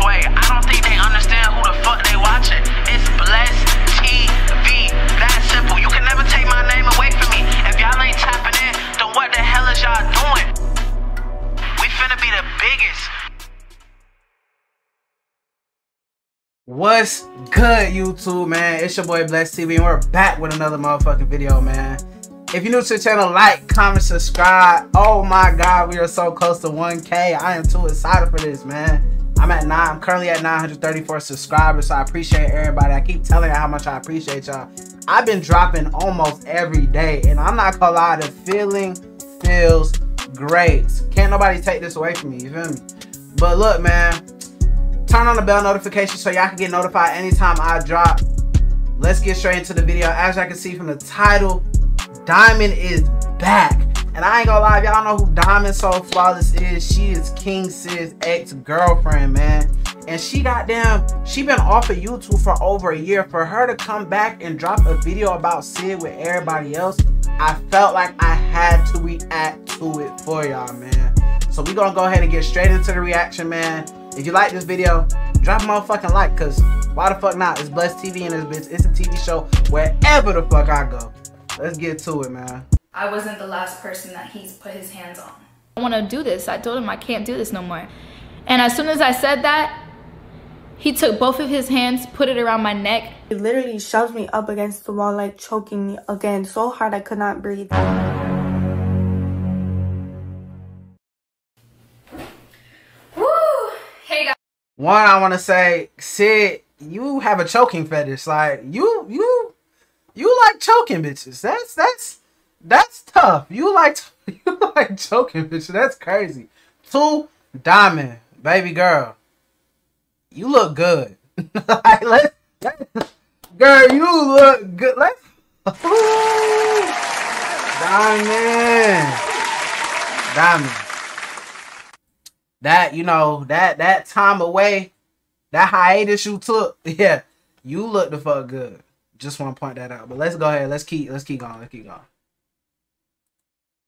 way. I don't think they understand who the fuck they watching. It's Blessed TV. That simple. You can never take my name away from me. If y'all ain't tapping in, then what the hell is y'all doing? We finna be the biggest. What's good, YouTube, man? It's your boy Blessed TV, and we're back with another motherfucking video, man. If you're new to the channel, like, comment, subscribe. Oh my god, we are so close to 1K. I am too excited for this, man. I'm currently at 934 subscribers, so I appreciate everybody. I keep telling you how much I appreciate y'all. I've been dropping almost every day, and I'm not gonna lie, the feeling feels great. Can't nobody take this away from me, you feel me? But look, man, turn on the bell notification so y'all can get notified anytime I drop. Let's get straight into the video. As y'all can see from the title, Diamond is back. And I ain't gonna lie, y'all know who Diamond So Flawless is. She is King Sid's ex-girlfriend, man. And she been off of YouTube for over a year. For her to come back and drop a video about Sid with everybody else, I felt like I had to react to it for y'all, man. So we gonna go ahead and get straight into the reaction, man. If you like this video, drop a motherfucking like, cause why the fuck not? It's Blessed TV and this bitch. It's a TV show wherever the fuck I go. Let's get to it, man. I wasn't the last person that he's put his hands on. I want to do this. I told him I can't do this no more. And as soon as I said that, he took both of his hands, put it around my neck. He literally shoved me up against the wall, like choking me again so hard I could not breathe. Woo! Hey guys. One, I want to say, Sid, you have a choking fetish. Like you like choking bitches. That's tough. You like choking bitches. That's crazy. Two, Diamond, baby girl, you look good. Like, girl, you look good. Diamond. That, you know, that time away, that hiatus you took, yeah, you look the fuck good. Just want to point that out. But let's go ahead. Let's keep going.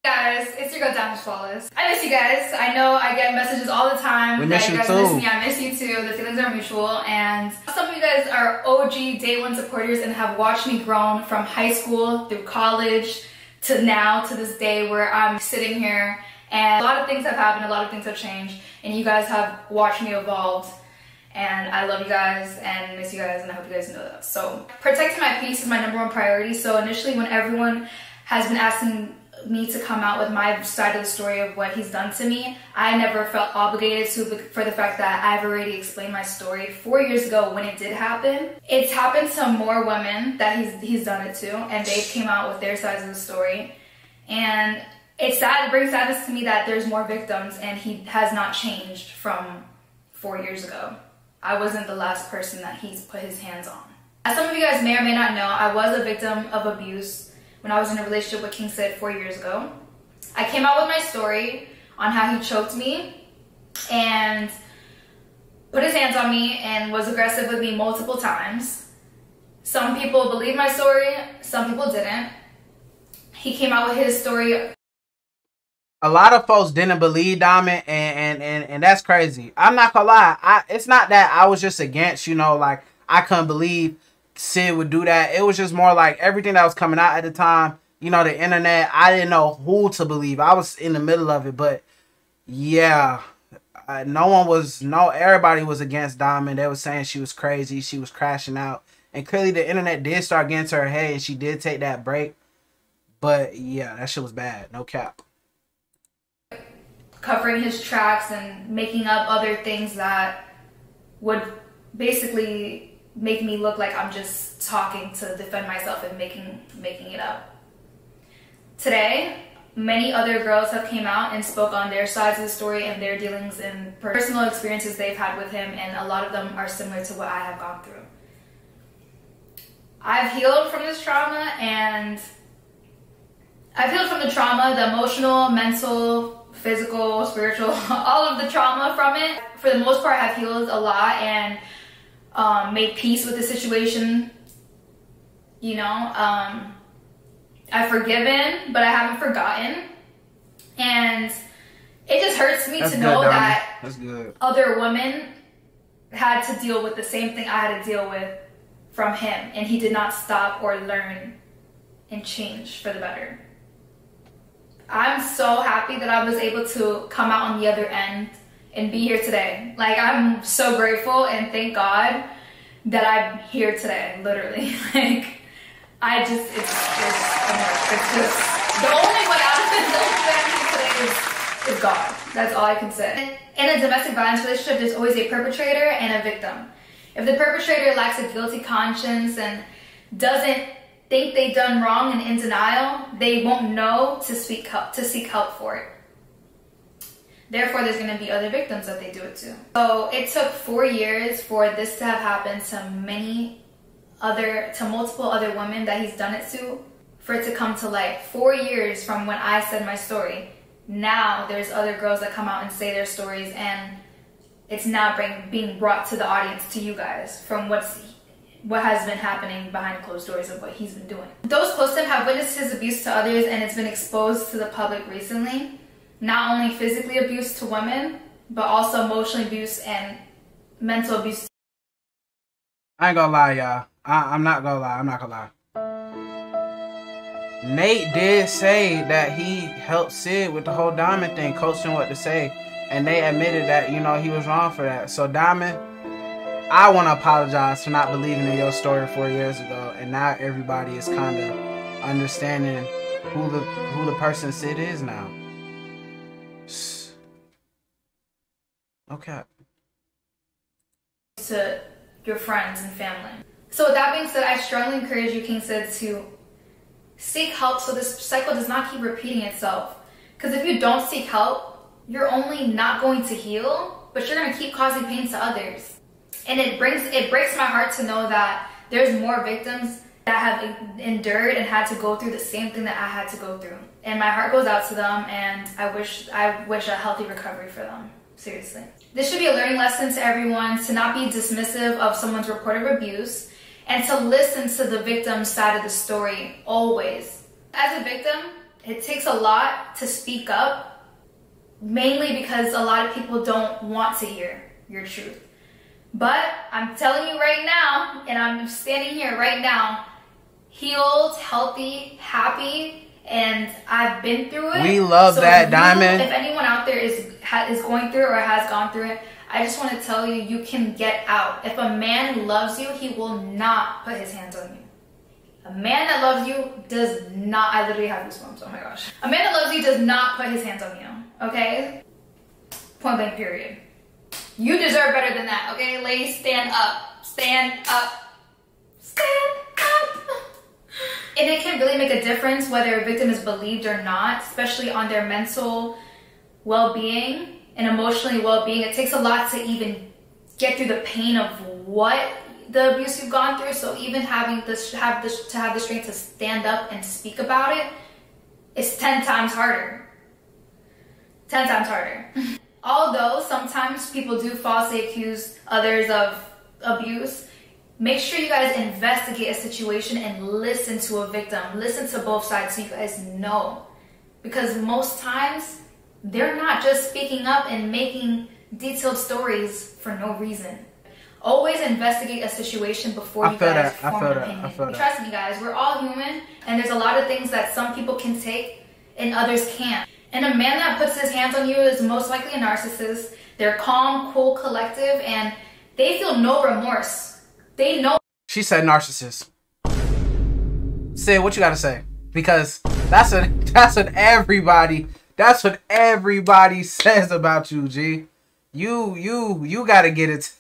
Guys, it's your girl Diamond Flawless. I miss you guys. I know I get messages all the time. We miss you guys too. Miss me. I miss you too. The feelings are mutual. And some of you guys are OG Day One supporters and have watched me grow from high school through college to now to this day where I'm sitting here. And a lot of things have happened. A lot of things have changed. And you guys have watched me evolve. And I love you guys and miss you guys, and I hope you guys know that. So protecting my peace is my #1 priority. So initially when everyone has been asking me to come out with my side of the story of what he's done to me, I never felt obligated to, for the fact that I've already explained my story 4 years ago when it did happen. It's happened to more women that he's done it to, and they came out with their sides of the story. And it's sad, it brings sadness to me that there's more victims and he has not changed from 4 years ago. I wasn't the last person that he's put his hands on. As some of you guys may or may not know, I was a victim of abuse when I was in a relationship with King Sid 4 years ago. I came out with my story on how he choked me and put his hands on me and was aggressive with me multiple times. Some people believed my story, some people didn't. He came out with his story. A lot of folks didn't believe Diamond, and that's crazy. I'm not gonna lie. It's not that I was just against, you know, like I couldn't believe Sid would do that. It was just more like everything that was coming out at the time, you know, the internet, I didn't know who to believe. I was in the middle of it, but yeah, everybody was against Diamond. They were saying she was crazy, she was crashing out, and clearly the internet did start getting to her head, and she did take that break. But yeah, that shit was bad, no cap. Covering his tracks and making up other things that would basically make me look like I'm just talking to defend myself and making it up. Today, many other girls have came out and spoke on their sides of the story and their dealings and personal experiences they've had with him, and a lot of them are similar to what I have gone through. I've healed from this trauma, and I've healed from the trauma, the emotional, mental, physical, spiritual, all of the trauma from it. For the most part, I've healed a lot and made peace with the situation. You know, I've forgiven, but I haven't forgotten. And it just hurts me to know that That's good. Other women had to deal with the same thing I had to deal with from him, and he did not stop or learn and change for the better. I'm so happy that I was able to come out on the other end and be here today. Like, I'm so grateful and thank God that I'm here today, literally. Like, it's just, the only way out of it, the only way I'm here today is God. That's all I can say. In a domestic violence relationship, there's always a perpetrator and a victim. If the perpetrator lacks a guilty conscience and doesn't think they've done wrong and in denial, they won't know to seek help for it. Therefore, there's going to be other victims that they do it to. So it took 4 years for this to have happened to multiple other women that he's done it to, for it to come to light. 4 years from when I said my story. Now there's other girls that come out and say their stories, and it's now being brought to the audience, to you guys, from what has been happening behind closed doors of what he's been doing. Those close to him have witnessed his abuse to others, and it's been exposed to the public recently. Not only physically abuse to women, but also emotional abuse and mental abuse. I ain't gonna lie, y'all. I'm not gonna lie. Nate did say that he helped Sid with the whole Diamond thing, coached him what to say. And they admitted that, you know, he was wrong for that. So Diamond, I want to apologize for not believing in your story 4 years ago. And now everybody is kind of understanding who the person Sid is now. Okay. To your friends and family. So with that being said, I strongly encourage you, King Sid, to seek help so this cycle does not keep repeating itself. Because if you don't seek help, you're only not going to heal, but you're going to keep causing pain to others. And it breaks my heart to know that there's more victims that have endured and had to go through the same thing that I had to go through. And my heart goes out to them, and I wish a healthy recovery for them. Seriously. This should be a learning lesson to everyone, to not be dismissive of someone's report of abuse, and to listen to the victim's side of the story, always. As a victim, it takes a lot to speak up, mainly because a lot of people don't want to hear your truth. But I'm telling you right now, and I'm standing here right now, healed, healthy, happy, and I've been through it. We love that, Diamond. If anyone out there is going through it or has gone through it, I just want to tell you, you can get out. If a man loves you, he will not put his hands on you. A man that loves you does not, I literally have goosebumps, oh my gosh. A man that loves you does not put his hands on you, okay? Point blank, period. You deserve better than that, okay? Ladies, stand up. Stand up. Stand up. And it can really make a difference whether a victim is believed or not, especially on their mental well-being and emotionally well-being. It takes a lot to even get through the pain of what the abuse you've gone through. So even having this, to have the strength to stand up and speak about it, it's 10 times harder. 10 times harder. Although sometimes people do falsely accuse others of abuse, make sure you guys investigate a situation and listen to a victim. Listen to both sides so you guys know. Because most times, they're not just speaking up and making detailed stories for no reason. Always investigate a situation before you guys form an opinion. Trust me, guys, we're all human, and there's a lot of things that some people can take and others can't. And a man that puts his hands on you is most likely a narcissist. They're calm, cool, collective, and they feel no remorse. They know. She said narcissist. Sid, what you gotta say? Because that's what everybody says about you, G. You gotta get it.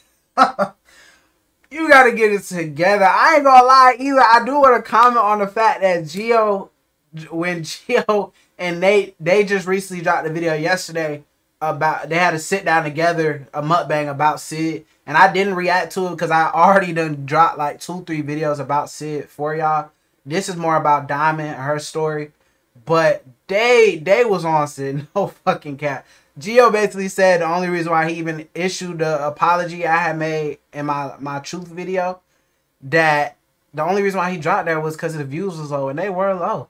You gotta get it together. I ain't gonna lie either. I do want to comment on the fact that when Gio and Nate, they just recently dropped a video yesterday about, they had to sit down together, a mukbang about Sid. And I didn't react to it because I already done dropped like 2-3 videos about Sid for y'all. This is more about Diamond and her story. But they was on Sid, no fucking cap. Gio basically said the only reason why he even issued the apology I had made in my truth video, that the only reason why he dropped that was because the views was low, and they were low.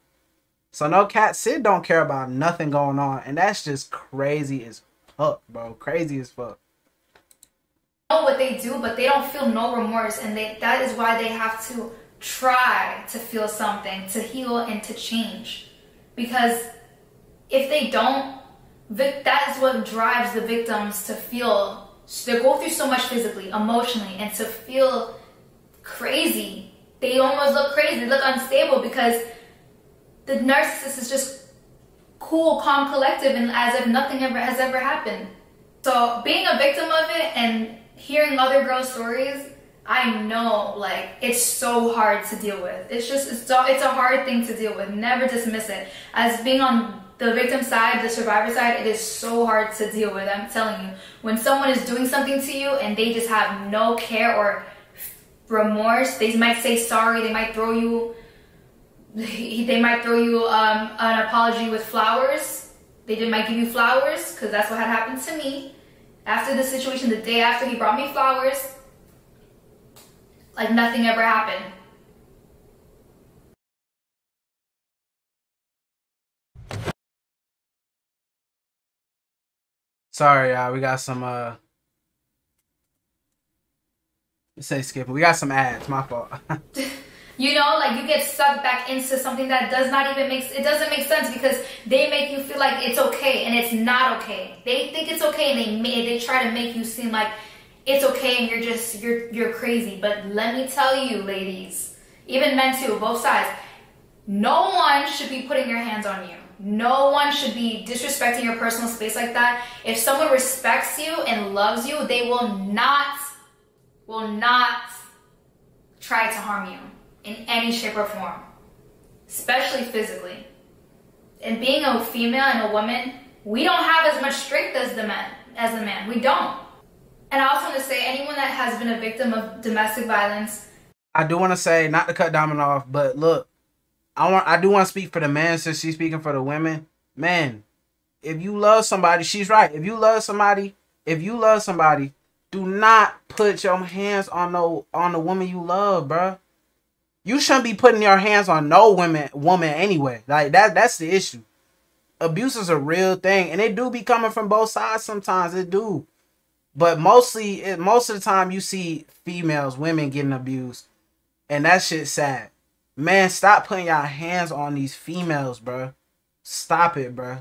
So no cat, Sid don't care about nothing going on, and that's just crazy as fuck, bro. Crazy as fuck. know what they do, but they don't feel no remorse, and that is why they have to try to feel something, to heal and to change. Because if they don't, that is what drives the victims to feel, they go through so much physically, emotionally, and to feel crazy. They almost look crazy, they look unstable, because the narcissist is just cool, calm, collective, and as if nothing has ever happened. So being a victim of it and hearing other girls' stories, I know, like, it's so hard to deal with. It's a hard thing to deal with. Never dismiss it. As being on the victim side, the survivor side, it is so hard to deal with. I'm telling you, when someone is doing something to you and they just have no care or remorse, they might say sorry, they might throw you an apology with flowers. They might give you flowers, because that's what had happened to me. After the situation, the day after, he brought me flowers, like nothing ever happened. Sorry, y'all. We got some, let's say skipping. We got some ads. My fault. You know, like, you get sucked back into something that doesn't make sense, because they make you feel like it's okay, and it's not okay. They think it's okay, and they try to make you seem like it's okay, and you're crazy. But let me tell you, ladies, even men too, both sides, no one should be putting their hands on you. No one should be disrespecting your personal space like that. If someone respects you and loves you, they will not try to harm you in any shape or form, especially physically. And being a female and a woman, we don't have as much strength as the man. We don't. And I also want to say, anyone that has been a victim of domestic violence, I do want to say, not to cut Diamond off, but look, I do want to speak for the men, since she's speaking for the women. Man, if you love somebody, she's right. If you love somebody, do not put your hands on the woman you love, bruh. You shouldn't be putting your hands on no woman anyway. Like, that's the issue. Abuse is a real thing, and it do be coming from both sides sometimes. It do. But most of the time you see women getting abused, and that shit's sad. Man, stop putting your hands on these females, bro. Stop it, bro.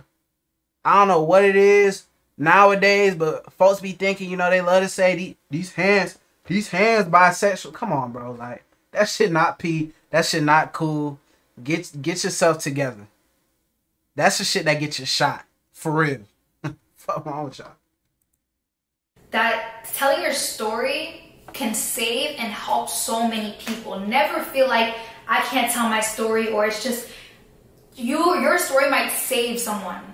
I don't know what it is nowadays, but folks be thinking, you know, they love to say these hands bisexual. Come on, bro. Like, that shit not pee. That shit not cool. Get yourself together. That's the shit that gets you shot. For real. Fuck wrong with y'all. That telling your story can save and help so many people. Never feel like I can't tell my story, or it's just your story might save someone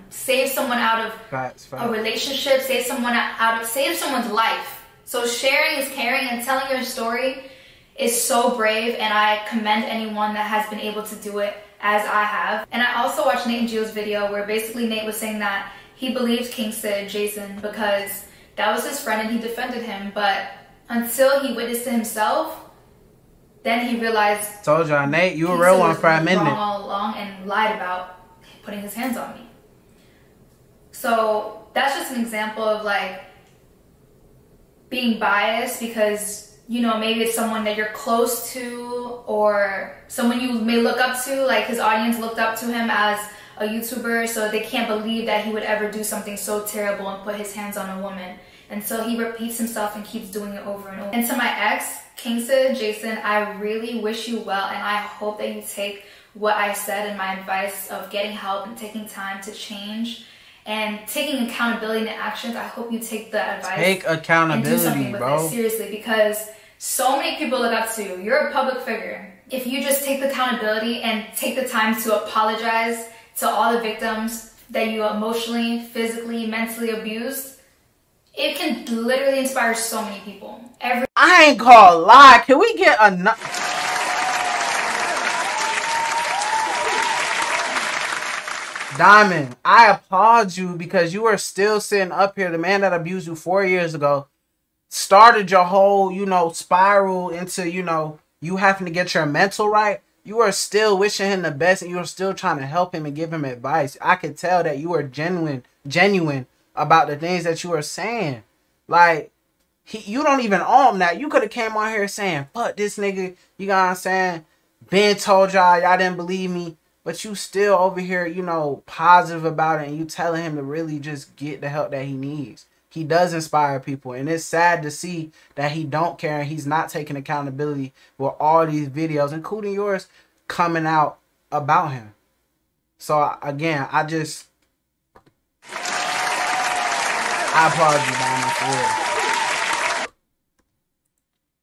out of Facts. a relationship, save someone's life. So sharing is caring, and telling your story is so brave, and I commend anyone that has been able to do it as I have. And I also watched Nate and Gio's video, where basically Nate was saying that he believed Kingston Jason because that was his friend and he defended him, but until he witnessed it himself, then he realized. Told y'all, Nate, you a real one for a minute. Wrong all along and lied about putting his hands on me. So that's just an example of, like, being biased because, you know, maybe it's someone that you're close to or someone you may look up to, like his audience looked up to him as a YouTuber, so they can't believe that he would ever do something so terrible and put his hands on a woman. And so he repeats himself and keeps doing it over and over. And to my ex, Kingston Jason, I really wish you well, and I hope that you take what I said and my advice of getting help and taking time to change and taking accountability in actions. I hope you take the advice. Take accountability, and do something with bro. it, seriously, because so many people look up to you. You're a public figure. If you just take the accountability and take the time to apologize to all the victims that you emotionally, physically, mentally abused, it can literally inspire so many people. I ain't gonna lie. Can we get enough? Diamond, I applaud you because you are still sitting up here. The man that abused you 4 years ago started your whole, you know, spiral into, you know, you having to get your mental right. You are still wishing him the best, and you are still trying to help him and give him advice. I could tell that you are genuine about the things that you are saying. Like, You don't even own him that. You could have came on here saying, fuck this nigga. You know what I'm saying? Ben told y'all didn't believe me. But you still over here, you know, positive about it. And you telling him to really just get the help that he needs. He does inspire people. And it's sad to see that he don't care. And he's not taking accountability for all these videos, including yours, coming out about him. So, again, I applaud you, Diamond, for real.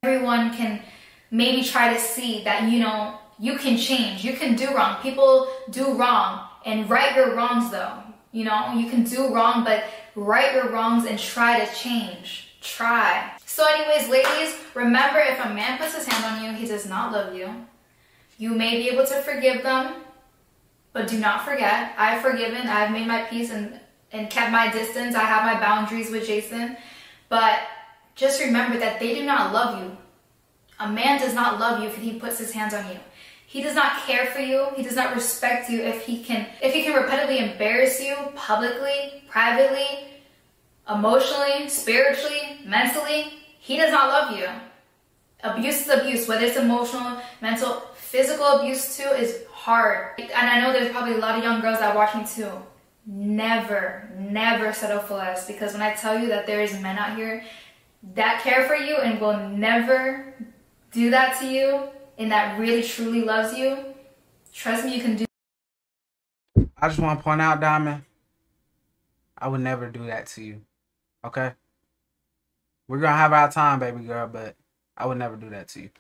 Everyone can maybe try to see that, you know, you can change. You can do wrong. People do wrong. And right your wrongs, though. You know, you can do wrong, but right your wrongs and try to change. Try. So anyways, ladies, remember, if a man puts his hand on you, he does not love you. You may be able to forgive them, but do not forget, I've forgiven, I've made my peace and kept my distance. I have my boundaries with Jason. But just remember that they do not love you. A man does not love you if he puts his hands on you. He does not care for you. He does not respect you if he can repetitively embarrass you publicly, privately, emotionally, spiritually, mentally. He does not love you. Abuse is abuse, whether it's emotional, mental, physical abuse too is hard. And I know there's probably a lot of young girls that watch me too. Never, never settle for less, because when I tell you that there is men out here that care for you and will never do that to you, and that really truly loves you, trust me, you can do. I just want to point out, Diamond, I would never do that to you. Okay? We're going to have our time, baby girl, but I would never do that to you.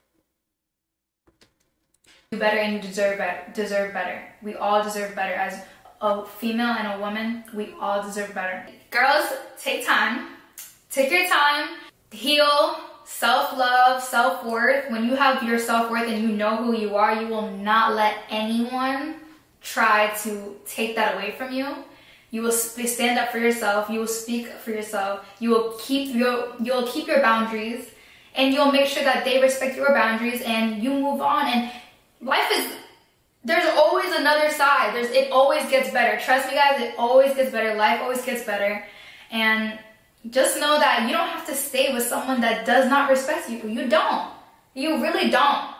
Do better, and you deserve better. We all deserve better. As a female and a woman, we all deserve better. Girls, take time. Take your time. Heal. Self-love, self-worth. When you have your self-worth and you know who you are, you will not let anyone try to take that away from you. You will stand up for yourself. You will speak for yourself. You will keep your boundaries, and you'll make sure that they respect your boundaries, and you move on. And life is, there's always another side. It always gets better. Trust me, guys, it always gets better. Life always gets better. And just know that you don't have to stay with someone that does not respect you. You don't. You really don't.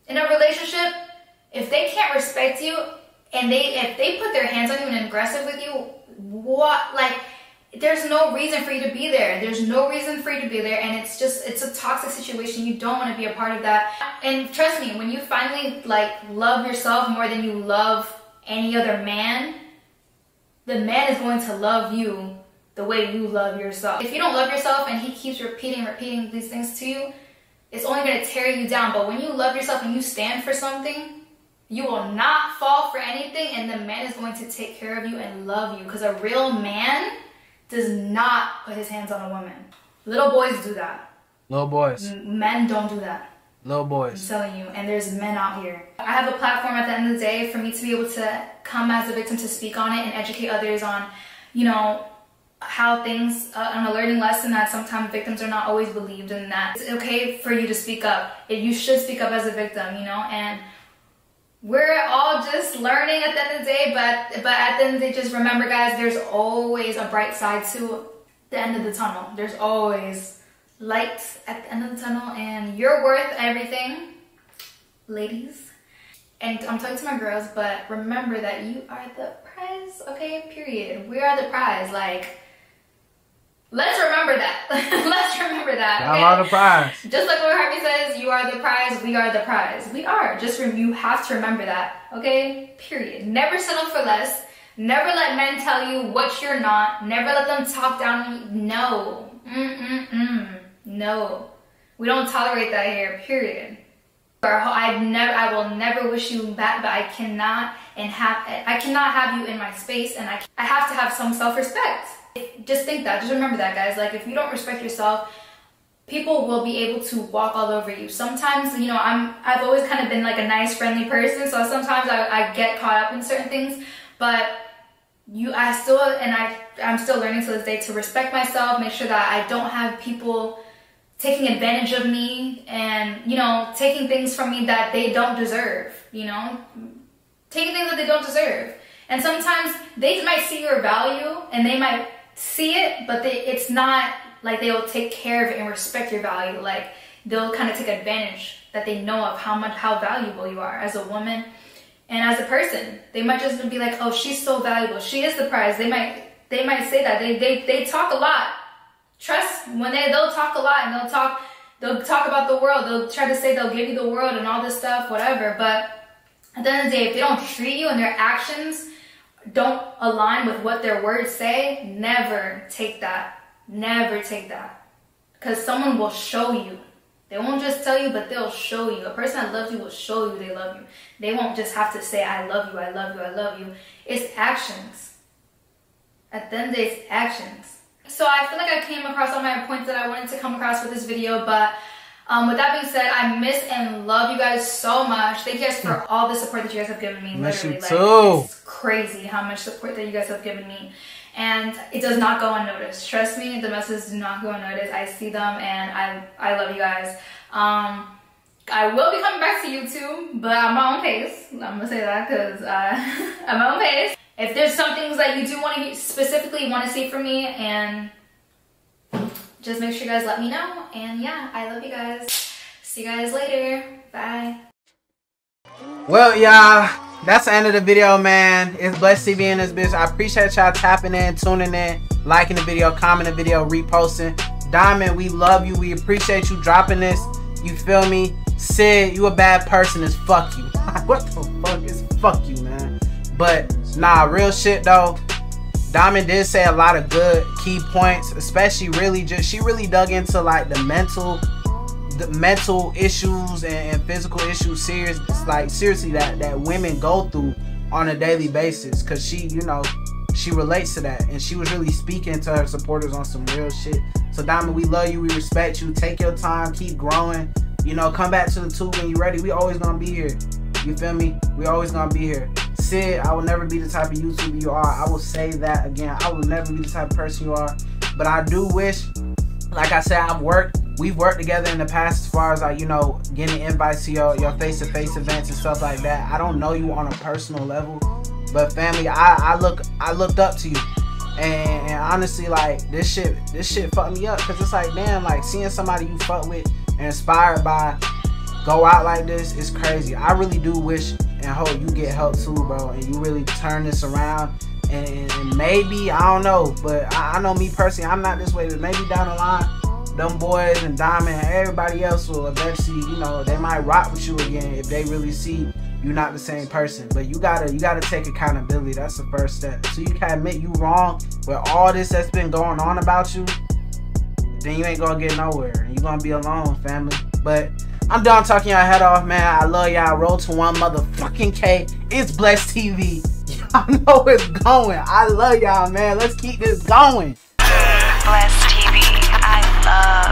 In a relationship, if they can't respect you and if they put their hands on you and are aggressive with you, there's no reason for you to be there. There's no reason for you to be there, and it's a toxic situation. You don't want to be a part of that. And trust me, when you finally love yourself more than you love any other man, the man is going to love you the way you love yourself. If you don't love yourself and he keeps repeating these things to you, it's only going to tear you down. But when you love yourself and you stand for something, you will not fall for anything, and the man is going to take care of you and love you, because a real man does not put his hands on a woman. Little boys do that. Little boys. Men don't do that. Little boys. I'm telling you, and there's men out here. I have a platform at the end of the day for me to be able to come as a victim to speak on it and educate others on, you know, how things, on a learning lesson that sometimes victims are not always believed, and that it's okay for you to speak up. You should speak up as a victim, you know, and we're all just learning at the end of the day, but at the end of the day, just remember, guys, there's always a bright side to the end of the tunnel. There's always light at the end of the tunnel, and you're worth everything, ladies. And I'm talking to my girls, but remember that you are the prize, okay? Period. We are the prize. Let's remember that. Let's remember that. Y'all are the prize. Just like what Harvey says, you are the prize, we are the prize. We are. You have to remember that, okay? Period. Never settle for less. Never let men tell you what you're not. Never let them talk down on you. No. No. We don't tolerate that here, period. I will never wish you back, but I cannot have you in my space, and I have to have some self-respect. Just think that. Just remember that, guys. If you don't respect yourself, people will be able to walk all over you. Sometimes, you know, I've always kind of been a nice, friendly person, so sometimes I get caught up in certain things, but I'm still learning to this day to respect myself, make sure that I don't have people taking advantage of me and, you know, taking things from me that they don't deserve, you know, taking things that they don't deserve. And sometimes they might see your value and they might see it, but it's not like they will take care of it and respect your value. Like they'll kind of take advantage that they know of how valuable you are as a woman and as a person. They might just be like, oh, she's so valuable, she is the prize. They might say that. They talk a lot. Trust, when they'll talk a lot, and they'll talk about the world. They'll try to say they'll give you the world and all this stuff, whatever. But at the end of the day, if they don't treat you and their actions don't align with what their words say, never take that. Never take that. Because someone will show you. They won't just tell you, but they'll show you. A person that loves you will show you they love you. They won't just have to say, I love you, I love you, I love you. It's actions. At the end of the day, it's actions. So I feel like I came across all my points that I wanted to come across with this video, but with that being said, I miss and love you guys so much. Thank you guys for all the support that you guys have given me. Miss Literally, you too. It's crazy how much support that you guys have given me. And it does not go unnoticed. Trust me, the messages do not go unnoticed. I see them and I love you guys. I will be coming back to YouTube, but at my own pace. I'm gonna say that because at my own pace. If there's some things that you do want to specifically want to see from me, and just make sure you guys let me know. And yeah, I love you guys. See you guys later. Bye. Well, y'all, that's the end of the video, man. It's Blessed TV in this bitch. I appreciate y'all tapping in, tuning in, liking the video, commenting the video, reposting. Diamond, we love you. We appreciate you dropping this. You feel me? Sid, you a bad person as fuck you. What the fuck is fuck you, man? But nah, real shit though. Diamond did say a lot of good key points, especially she really dug into like the mental issues and physical issues, seriously that women go through on a daily basis, because she, you know, she relates to that, and she was really speaking to her supporters on some real shit. So Diamond, we love you, we respect you. Take your time, keep growing, you know, come back to the tube when you're ready. We always gonna be here, you feel me? We always gonna be here. Sid, I will never be the type of YouTuber you are. I will say that again. I will never be the type of person you are. But I do wish, like I said, we've worked together in the past as far as like, you know, getting invites to your face-to-face events and stuff like that. I don't know you on a personal level, but family, I looked up to you. And honestly, like, this shit fucked me up, because it's like, damn, like, seeing somebody you fuck with and inspired by go out like this is crazy. I really do wish and hope you get help too, bro, and you really turn this around. And maybe, I don't know, but I know me personally, I'm not this way, but maybe down the line, them boys and Diamond and everybody else will eventually, you know, they might rock with you again if they really see you're not the same person. But you gotta take accountability. That's the first step. So you can admit you wrong with all this that's been going on about you, then you ain't gonna get nowhere, and you're gonna be alone, family. But I'm done talking y'all head off, man. I love y'all. Roll to 1 motherfucking K. It's Blessed TV. Y'all know it's going. I love y'all, man. Let's keep this going. Blessed TV. I love